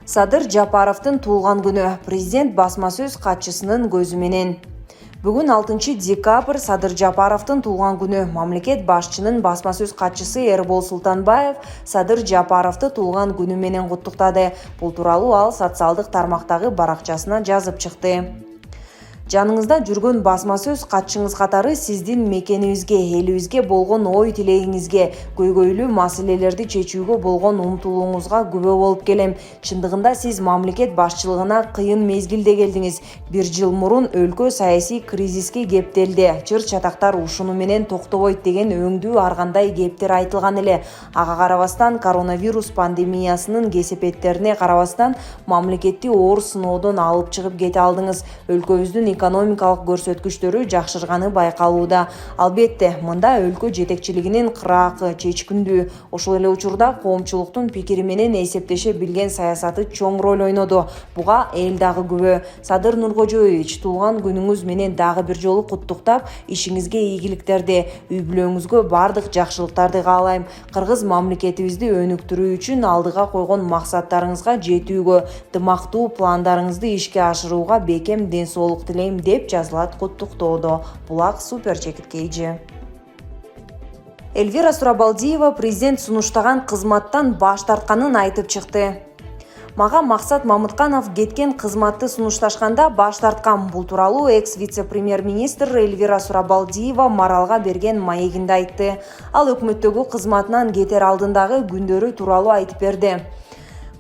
Садыр Жапаровдун туулган күнү президент басма сөз катчысынын көзү менен. Бүгүн 6 декабрь Садыр Жапаровдун туулган күнү. Мамлекет башчынын басма сөз катчысы Эрбол Султанбаев Садыр Жапаровду туулган күнү менен куттуктады. Бул тууралуу ал социалдык тармактагы баракчасына жазып чыкты. Жаныңызда жүргөн басма сөз катчыңыз катары сиздин мекенибизге, элибизге болгон ой тилегиңизге, көйгөйлүү маселелерди чечүүгө болгон умтулууңузга күбө болуп келем. Чындыгында сиз мамлекет башчылыгына кыйын мезгилде келдиңиз. 1 жыл мурун өлкө саясий кризиске кептелди. Чыр-чатактар ушуну менен токтобойт деген өңдүү ар кандай кептер айтылган эле. Ага карабастан коронавирус пандемиясынын кесепеттерине карабастан мамлекетти оор сыноодон алып чыгып кете алдыңыз. Өлкөбүздүн экономикалык көрсөткүчтөрү жакшырганы байкалууда. Албетте, мында өлкө жетекчилигинин кыраакы, чечкиндүү, ошол эле учурда коомчулуктун пикири менен эсептеше билген саясаты чоң роль ойноду. Буга эл дагы күбө. Садыр Нуркожоевич, туулган күнүңүз менен дагы бир жолу куттуктап, ишиңизге ийгиликтерди, үй бүлөңүзгө бардык жакшылыктарды каалайм. Кыргыз мамлекетибизди өнүктүрүү үчүн алдыга койгон максаттарыңызга жетүүгө, дымактуу пландарыңызды ишке ашырууга бекем ден соолук тилейм деп жазылат куттуктоодо. Булак супер чекиткейжи. Эльвира Сурабалдиева президент сунуштаган кызматтан баш тартканын айтып чыкты. Мага Максат Мамытканов кеткен кызматты сунушташканда баш тарткан. Бул тууралуу экс-вице-премьер-министр Эльвира Сурабалдиева Маралга берген маегинде айтты. Ал өкмөттөгү кызматынан кетер алдындагы күндөрү тууралуу айтып берди.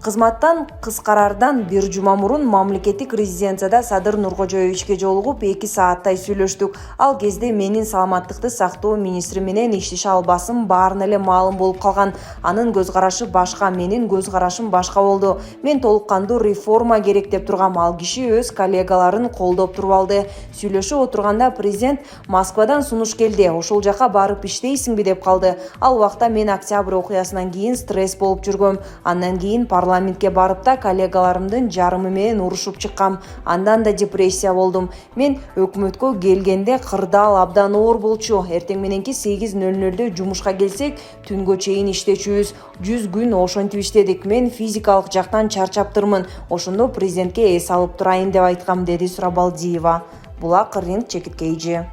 Кызматтан кыскарардан 1 жума мурун мамлекеттик резиденцияда Садыр Нуркожоевичке жолугуп 2 сааттай сүйлөштүк. Ал кезде менин саламаттыкты сактоо министри менен иштеше албасым баарын эле маалым болуп калган. Анын көз карашы башка, менин көз карашым башка болду. Мен толук кандуу реформа керек деп тургам, ал киши өз коллегаларын колдоп туруп алды. Сүйлөшүп отурганда президент Москвадан сунуш келди, ошол жака барып иштейсиңби деп калды. Ал убакта мен октябрь окуясынан кийин стресс болуп жүргөм. Андан кийин парламентке барып да коллегаларымдын жарымы менен урушуп чыккам. Андан да депрессия болдум. Мен өкмөткө келгенде кырдаал абдан оор болчу. Эртең мененки 8:00 жумушка келсек, түнгө чейин иштечүбүз. 100 күн ошентип иштедик. Мен физикалык жактан чарчаптырмын. Ошондо президентке эс алып турайын деп айткам, деди Сурабалдиева. Булак ринг чекиткейжи.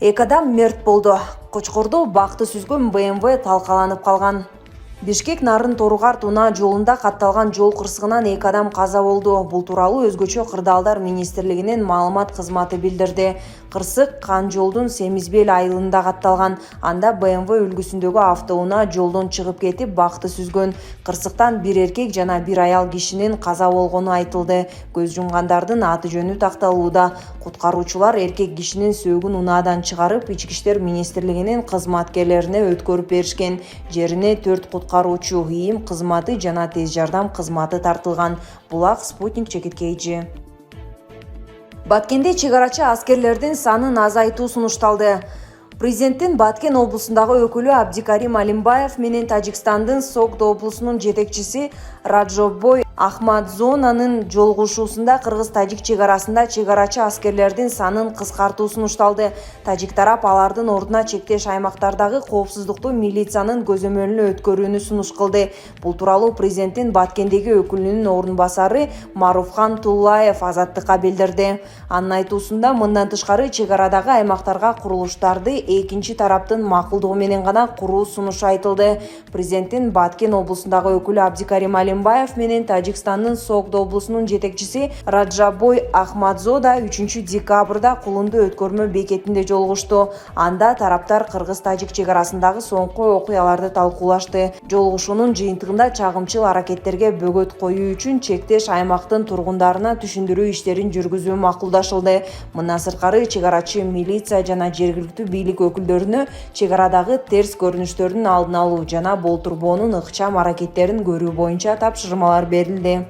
Эки адам мерт болду. Кочкордо бакты сүзгөн БМВ талкаланып калган. Бишкек Нарын Торугар Туна жолунда катталган жол кырсыгынан 2 адам каза болду. Бул тууралуу өзгөчө кырдаалдар министрлигинин маалымат кызматы билдирди. Кырсык Кан жолдун Семизбел айылында катталган. Анда БМВ үлгүсүндөгү автоунаа жолдон чыгып кетип бакты сүзгөн. Кырсыктан 1 эркек жана 1 аял кишинин каза болгону айтылды. Көз жумгандардын аты жөнү такталууда. Куткаруучулар эркек кишинин сөөгүн унаадан чыгарып, Ички иштер министрлигинин кызматкерлерине өткөрүп беришкен. Жерине 4 куткаруучу, ИИМ кызматы жана тез жардам кызматы тартылган. Булак Спутник чекиткейжи. Баткенде чегарачы аскерлердин санын азайтуу сунушталды. Президенттин Баткен облусундагы өкүлү Абдикарим Алимбаев менен Тажикстандын Согдо облусунун жетекчиси Раджобой Ахмадзонанын жолугушуусунда кыргыз-тажик чегарасында чегарачы аскерлердин санын кыскартуу сунушталды. Тажик тарап алардын ордуна чектеш аймактардагы коопсуздукту милициянын көзөмөлүнө өткөрүүнү сунуш кылды. Бул тууралуу президенттин Баткендеги өкүлүнүн орун басары Маруфхан Туллаев Азаттыкка билдирди. Анын айтуусунда мындан тышкары чегарадагы аймактарга курулуштарды экинчи тараптын макулдугу менен гана куруу сунушу айтылды. Президенттин Баткен облусундагы өкүлү Абдикарим Алимбаев менен Тажикстандын Согдо облусунун жетекчиси Раджабой Ахмадзо да 3 декабрда Кулунду өткөрмө бекетинде жолугушту. Анда тараптар кыргыз-тажик чегарасындагы соңку окуяларды талкуулашты. Жолугушуунун жыйынтыгында чагымчыл аракеттерге бөгөт коюу үчүн чектеш аймактын тургундарына түшүндүрүү иштерин жүргүзүү макулдашылды. Мындан сырткары чегарачы милиция жана жергиликтүү бийлик өкүлдөрүнө чегарадагы терс көрүнүштөрдүн алдын алуу жана болтурбоонун ыкчам аракеттерин көрүү боюнча тапшырмалар берилди.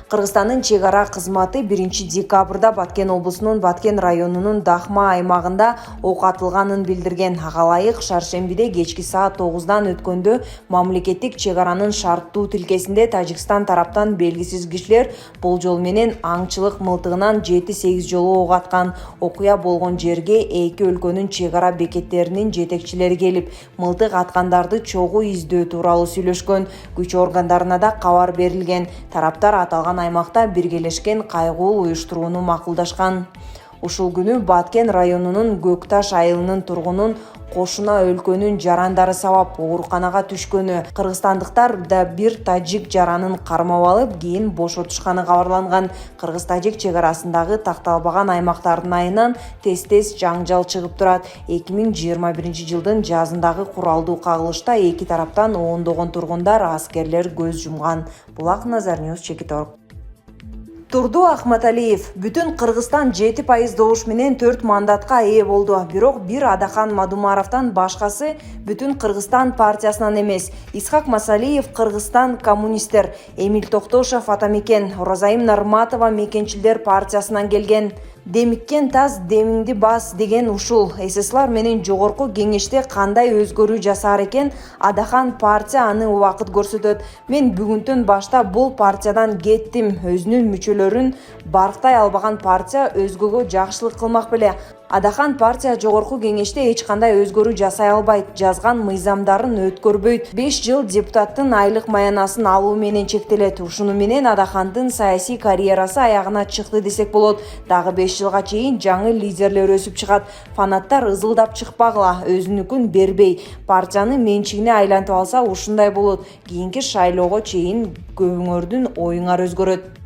Кыргызстандын чек ара кызматы 1 декабрда Баткен облусунун Баткен районунун Дахма аймагында ок атылганын билдирген. Ага ылайык шаршембиде кечки саат 9-дан өткөндө мамлекеттик чек аранын шарттуу тилкесинде Тажикстан тараптан белгисиз кишилер болжол менен аңчылык мылтыгынан 7-8 жолу ок аткан. Окуя болгон жерге эки өлкөнүн чек ара бекеттеринин жетекчилери келип, мылтык аткандарды чогуу издөө тууралуу сүйлөшкөн. Күч органдарына да кабар берилген. Тараптар аталган аймакта биргелешкен кайгылуу уюштурууну макулдашкан. Ушул күнү Баткен районунун Көкташ айылынын тургунун кошуна өлкөнүн жарандары сабап ооруканага түшкөнү, кыргызстандыктар да бир тажик жаранын кармап алып, кийин бошотушканы кабарланган. Кыргыз-тажик чек арасындагы такталбаган аймактардын айынан тез-тез жаңжал чыгып турат. 2021 жылдын жазындагы куралдуу кагылышта эки тараптан ондогон тургундар, аскерлер көз жумган. Булак Назарньюз, Чекиторг. Турду Ахматалиев бүтүн Кыргызстан 7% добуш менен 4 мандатка ээ болду. Бирок бир Адахан Мадумаровдон башкасы бүтүн Кыргызстан партиясынан эмес. Исхак Масалиев Кыргызстан коммунисттер, Эмиль Токтошев Атамекен, Розаим Нарматова Мекенчилдер партиясынан келген. Демиккен таз демиңди бас деген ушул. СССР менен жогорку кеңеште кандай өзгөрүү жасаар экен, Адахан партия аны убакыт көрсөтөт. Мен бүгүнтөн баштап бул партиядан кеттим. Өзүнүн мүчөлөрүн барктай албаган партия өзгөгө жакшылык кылмак беле. Адахан партия жогорку кеңеште эч кандай өзгөрүү жасай албайт, жазган мыйзамдарын өткөрбөйт. 5 жыл депутаттын айлык маянасын алуу менен чектелет. Ушуну менен Адахандын саясий карьерасы аягына чыкты десек болот. Дагы 5 жылга чейин жаңы лидерлер өсүп чыгат. Фанаттар ызылдап чыкпагыла, өзүнүкүн бербей, партияны менчигине айлантып алса ушундай болот. Кийинки шайлоого чейин көбүңөрдүн оюңар өзгөрөт.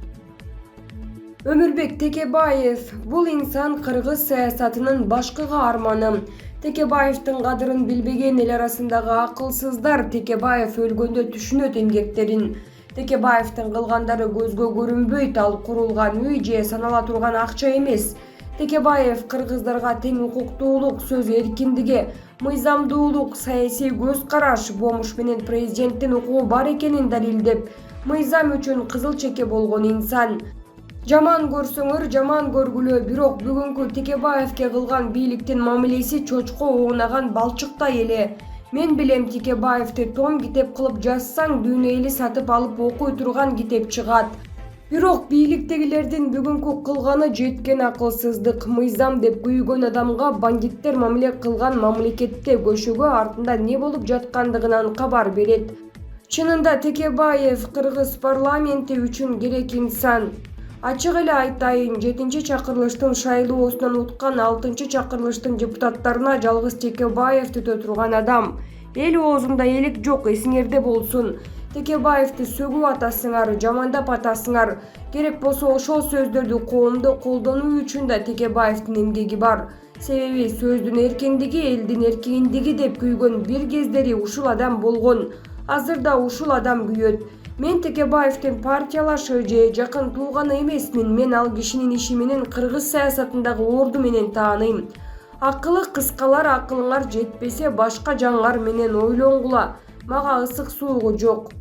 Өмүрбек Текебаев бул инсан кыргыз саясатынын башкыга арманы. Текебаевдин кадырын билбеген эл арасындагы акылсыздар Текебаев өлгөндө түшүнөт эмгектерин. Текебаевдин кылгандары көзгө көрүнбөйт, ал курулган үй же санала турган акча эмес. Текебаев кыргыздарга тең укуктуулук, сөз эркиндиги, мыйзамдуулук, саясий көз караш, бомуш менен президенттин укугу бар экенин далилдеп, мыйзам үчүн кызыл чеке болгон инсан. Жаман көрсөңөр, жаман көргүлө, бирок бүгүнкү Текебаевке кылган бийликтин мамилеси чочко оонаган балчыктай эле. Мен билем, Текебаевди том китеп кылып жазсаң, дүйнө эли сатып алып окуй турган китеп чыгат. Бирок бийликтегилердин бүгүнкү кылганы жеткен акылсыздык. Мыйзам деп күйгөн адамга бандиттер мамиле кылган мамлекетте көшөгө артында не болуп жаткандыгынан кабар берет. Чынында Текебаев кыргыз парламенти үчүн керек инсан. Ачык эле айтайын, 7-чакырылыштын шайлоосунан уткан 6-чакырылыштын депутаттарына жалгыз Текебаев түтө турган адам. Эл оозунда элек жок, эсиңерде болсун. Текебаевди сөгүп атасыңар, жамандап атасыңар. Керек болсо ошол сөздөрдү коомдо колдонуу үчүн да Текебаевдин эмгеги бар. Себеби сөздүн эркиндиги, элдин эркиндиги деп күйгөн бир кездери ушул адам болгон. Азыр да ушул адам күйөт. Мен Текебаевдин партиялашы же жакын тууганы эмесмин. Мен ал кишинин иши менен кыргыз саясатындагы орду менен тааныйм. Акылы кыскалар, акылыңар жетпесе башка жаңар менен ойлонгула. Мага ысык суугу жок.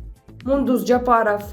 Мундуз Жапаров.